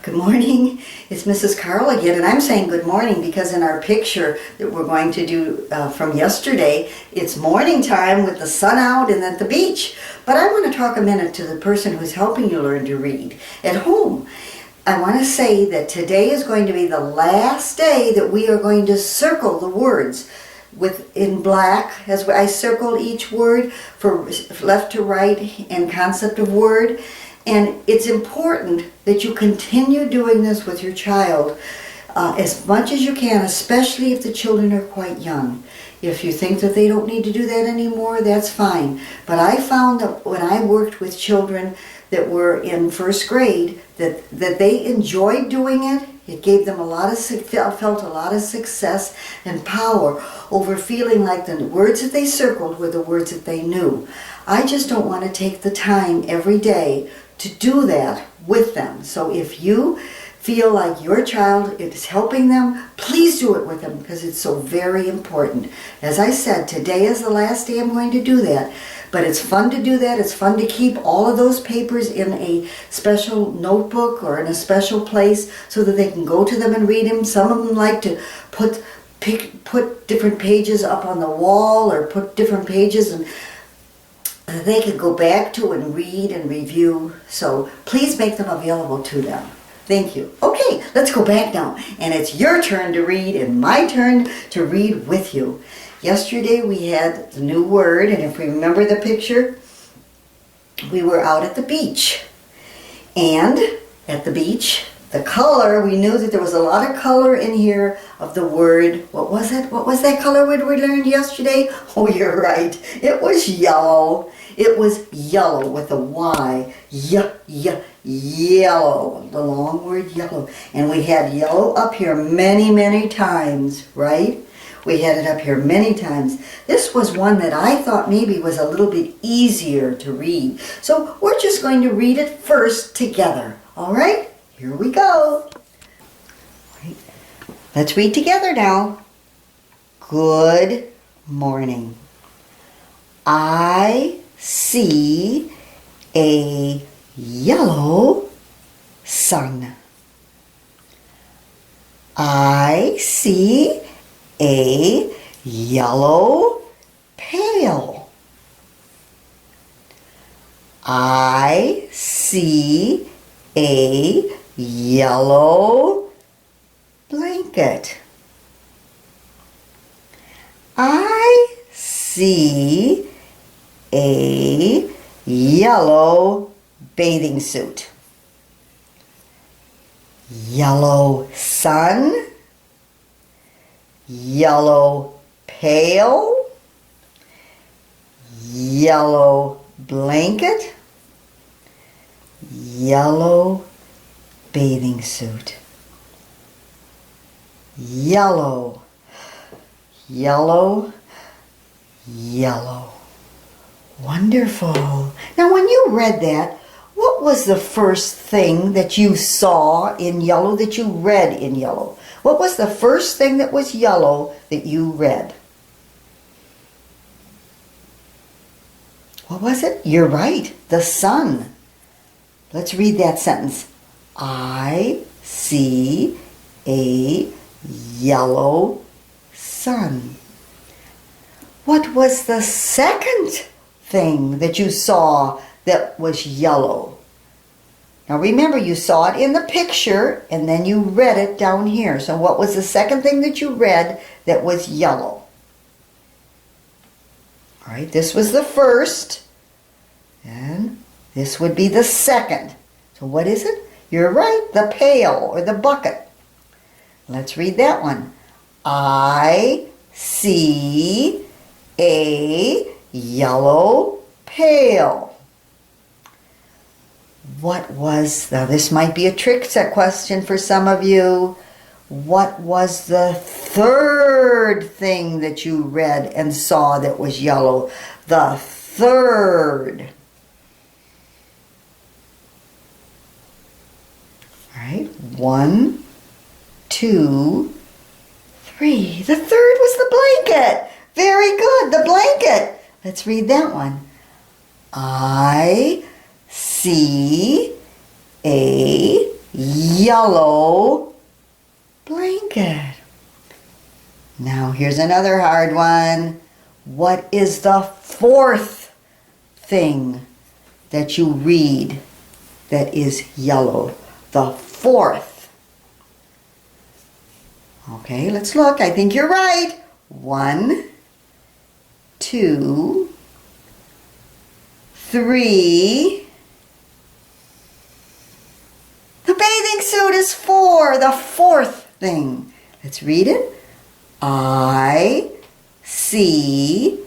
Good morning. It's Mrs. Carl again, and I'm saying good morning because in our picture that we're going to do from yesterday, it's morning time with the sun out and at the beach. But I want to talk a minute to the person who's helping you learn to read at home. I want to say that today is going to be the last day that we are going to circle the words in black, as I circled each word for left to right and concept of word. And it's important that you continue doing this with your child as much as you can, especially if the children are quite young. If you think that they don't need to do that anymore, that's fine. But I found that when I worked with children that were in first grade, that they enjoyed doing it. It gave them felt a lot of success and power over feeling like the words that they circled were the words that they knew. I just don't want to take the time every day to do that with them. So if you feel like your child is helping them, please do it with them because it's so very important. As I said, today is the last day I'm going to do that. But it's fun to do that. It's fun to keep all of those papers in a special notebook or in a special place so that they can go to them and read them. Some of them like to put different pages up on the wall or put different pages and they could go back to and read and review. So please make them available to them. Thank you. Okay, let's go back now. And it's your turn to read and my turn to read with you. Yesterday we had the new word, and if we remember the picture, we were out at the beach. And at the beach, the color, we knew that there was a lot of color in here of the word. What was it? What was that color word we learned yesterday? Oh, you're right. It was yellow. It was yellow with a Y. Yellow. The long word yellow. And we had yellow up here many, many times, right? We had it up here many times. This was one that I thought maybe was a little bit easier to read. So we're just going to read it first together. All right? Here we go. Right. Let's read together now. Good morning. I see a yellow sun. I see a yellow pail. I see a yellow blanket. I see a yellow bathing suit. Yellow sun. Yellow pail. Yellow blanket. Yellow bathing suit. Yellow, yellow, yellow. Wonderful. Now when you read that, what was the first thing that you saw in yellow, that you read in yellow? What was the first thing that was yellow that you read? What was it? You're right, the sun. Let's read that sentence. I see a yellow sun. What was the second thing that you saw that was yellow? Now remember, you saw it in the picture and then you read it down here. So what was the second thing that you read that was yellow? All right, this was the first. And this would be the second. So what is it? You're right, the pail or the bucket. Let's read that one. I see a yellow pail. What was, now this might be a trick question for some of you. What was the third thing that you read and saw that was yellow? The third. All right, 1, 2, 3. The third was the blanket. Very good, the blanket. Let's read that one. I see a yellow blanket. Now here's another hard one. What is the fourth thing that you read that is yellow? The fourth. Okay, let's look. I think you're right. 1, 2, 3. The bathing suit is 4, the fourth thing. Let's read it. I see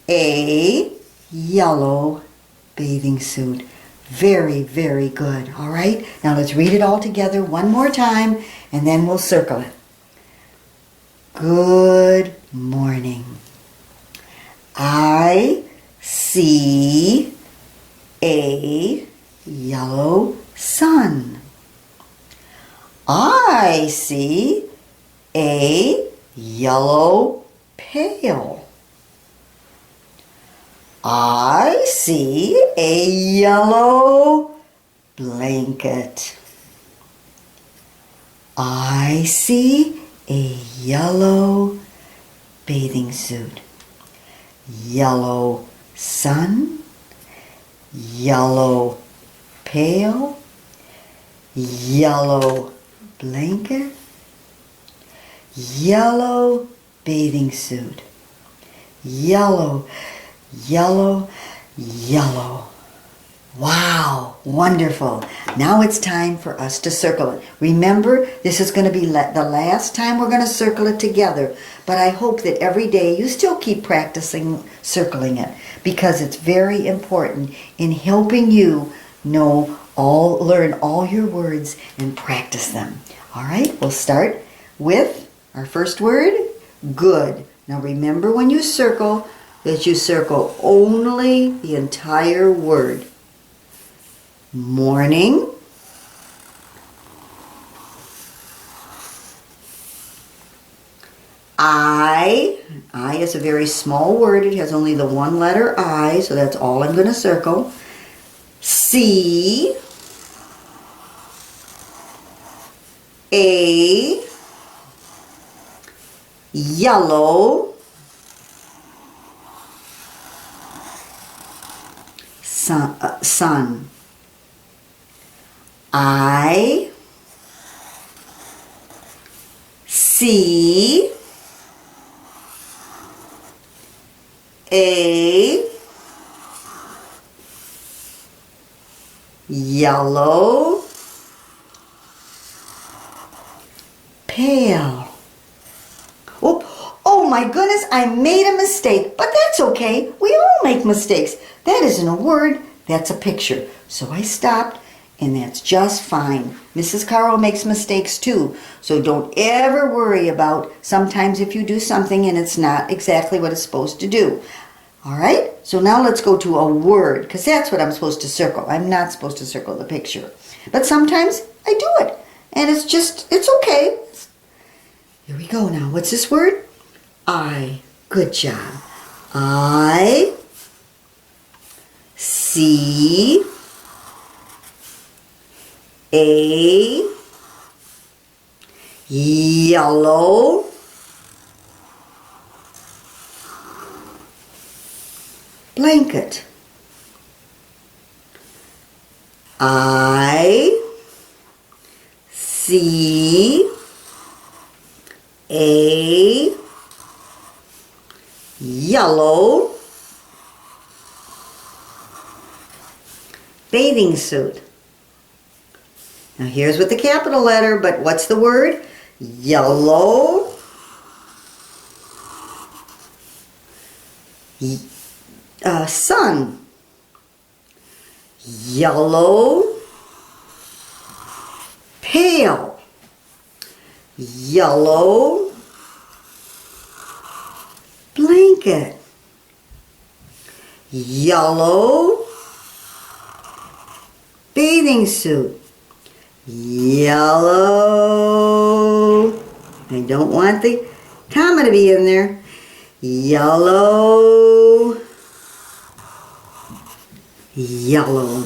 a yellow bathing suit. Very, very good. All right, now let's read it all together one more time and then we'll circle it. Good morning. I see a yellow sun. I see a yellow pail. I see a yellow blanket. I see a yellow bathing suit. Yellow sun, yellow pail, yellow blanket, yellow bathing suit. Yellow, yellow, yellow. Wow, wonderful. Now it's time for us to circle it. Remember, this is going to be the last time we're going to circle it together. But I hope that every day you still keep practicing circling it, because it's very important in helping you learn all your words and practice them. All right, we'll start with our first word, good. Now remember, when you circle, that you circle only the entire word. Morning, I is a very small word. It has only the one letter I, so that's all I'm going to circle. See a yellow sun. I see a yellow pail. Oh my goodness, I made a mistake, but that's okay. We all make mistakes. That isn't a word, that's a picture. So I stopped, and that's just fine. Mrs. Carl makes mistakes too, so don't ever worry about sometimes if you do something and it's not exactly what it's supposed to do. All right, so now let's go to a word, because that's what I'm supposed to circle. I'm not supposed to circle the picture. But sometimes I do it, and it's okay. Here we go now. What's this word? I. Good job. I see a yellow blanket. I see a yellow bathing suit. Now here's with the capital letter, but what's the word? Yellow sun. Yellow pail. Yellow blanket. Yellow bathing suit. Yellow. I don't want the comma to be in there. Yellow. Yellow.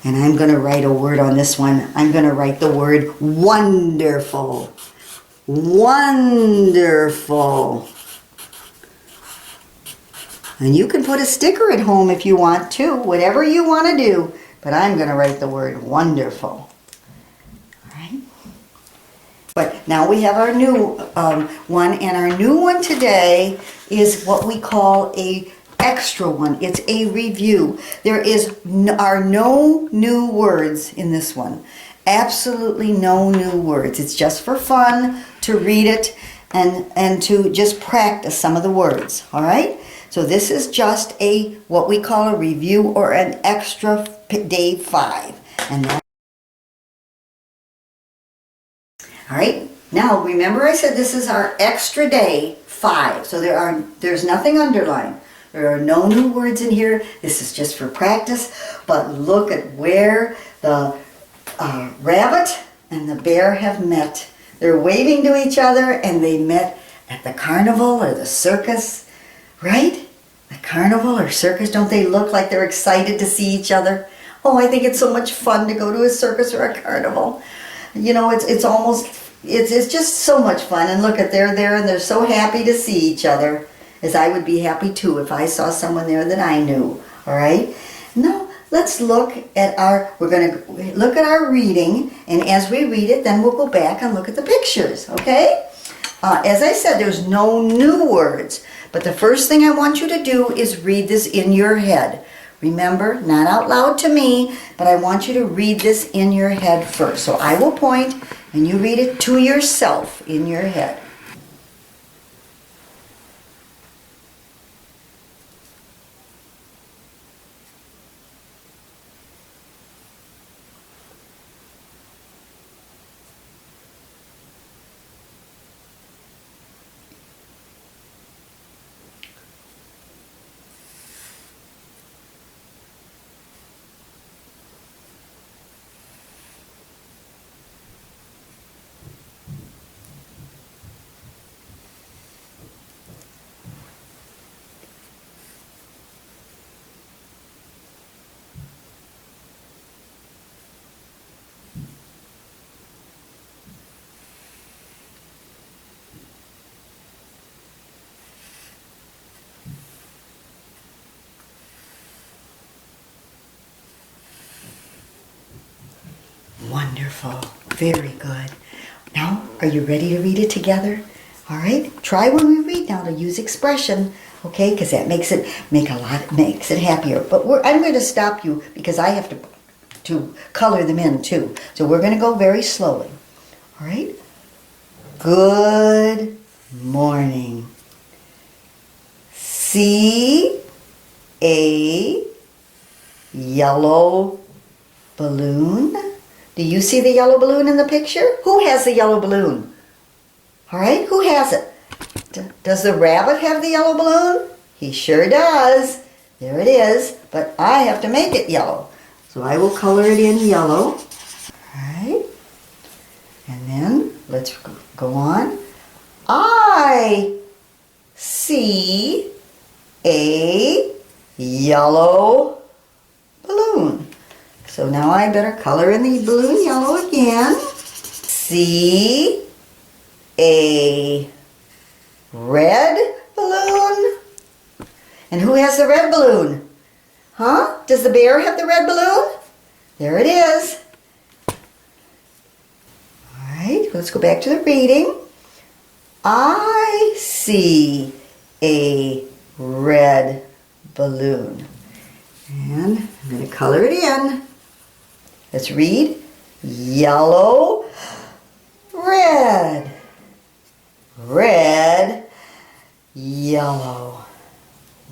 And I'm going to write a word on this one. I'm going to write the word wonderful. Wonderful. And you can put a sticker at home if you want to, whatever you want to do. But I'm going to write the word wonderful. All right? But now we have our new one, and our new one today is what we call a extra one. It's a review. There are no new words in this one. Absolutely no new words. It's just for fun to read it and to just practice some of the words. All right? So this is just what we call a review or an extra day 5. And that. All right. Now remember I said this is our extra day 5. So there's nothing underlined. There are no new words in here. This is just for practice. But look at where the rabbit and the bear have met. They're waving to each other, and they met at the carnival or the circus. Right? The carnival or circus, don't they look like they're excited to see each other? Oh, I think it's so much fun to go to a circus or a carnival. You know, it's just so much fun. And look at, they're there and they're so happy to see each other, as I would be happy too if I saw someone there that I knew. All right? Now, let's look at we're going to look at our reading, and as we read it, then we'll go back and look at the pictures, okay? As I said, there's no new words. But the first thing I want you to do is read this in your head. Remember, not out loud to me, but I want you to read this in your head first. So I will point, and you read it to yourself in your head. Wonderful. Very good. Now, are you ready to read it together? All right. Try when we read now to use expression, okay? Because that makes it happier. But I'm going to stop you because I have to color them in too. So we're going to go very slowly. All right. Good morning. See a yellow balloon? Do you see the yellow balloon in the picture? Who has the yellow balloon? All right, who has it? Does the rabbit have the yellow balloon? He sure does. There it is, but I have to make it yellow. So I will color it in yellow. All right, and then let's go on. I see a yellow balloon. So now I better color in the balloon yellow again. See a red balloon. And who has the red balloon? Huh? Does the bear have the red balloon? There it is. All right, let's go back to the reading. I see a red balloon. And I'm going to color it in. Let's read. Yellow, red, red, yellow.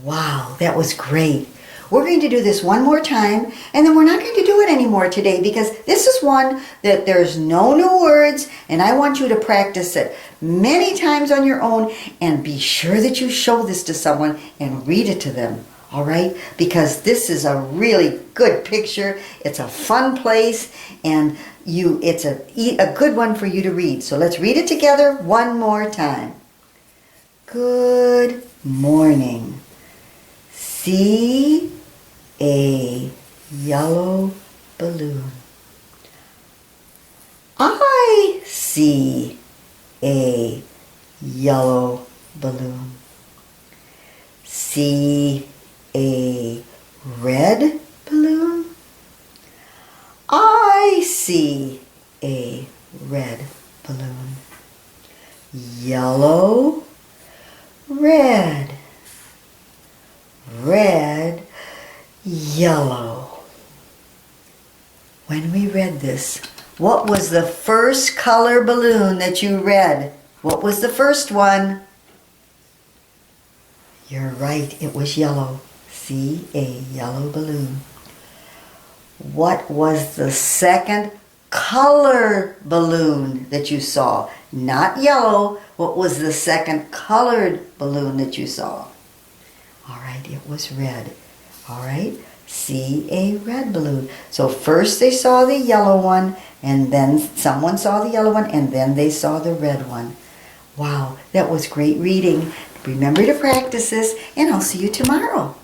Wow, that was great. We're going to do this one more time, and then we're not going to do it anymore today because this is one that there's no new words, and I want you to practice it many times on your own, and be sure that you show this to someone and read it to them. All right, because this is a really good picture. It's a fun place, and it's a good one for you to read. So let's read it together one more time. Good morning. See a yellow balloon. I see a yellow balloon. See a red balloon. I see a red balloon. Yellow, red, red, yellow. When we read this, what was the first color balloon that you read? What was the first one? You're right, it was yellow. See a yellow balloon. What was the second color balloon that you saw? Not yellow. What was the second colored balloon that you saw? All right, it was red. All right, see a red balloon. So first they saw the yellow one, and then someone saw the yellow one, and then they saw the red one. Wow, that was great reading. Remember to practice this, and I'll see you tomorrow.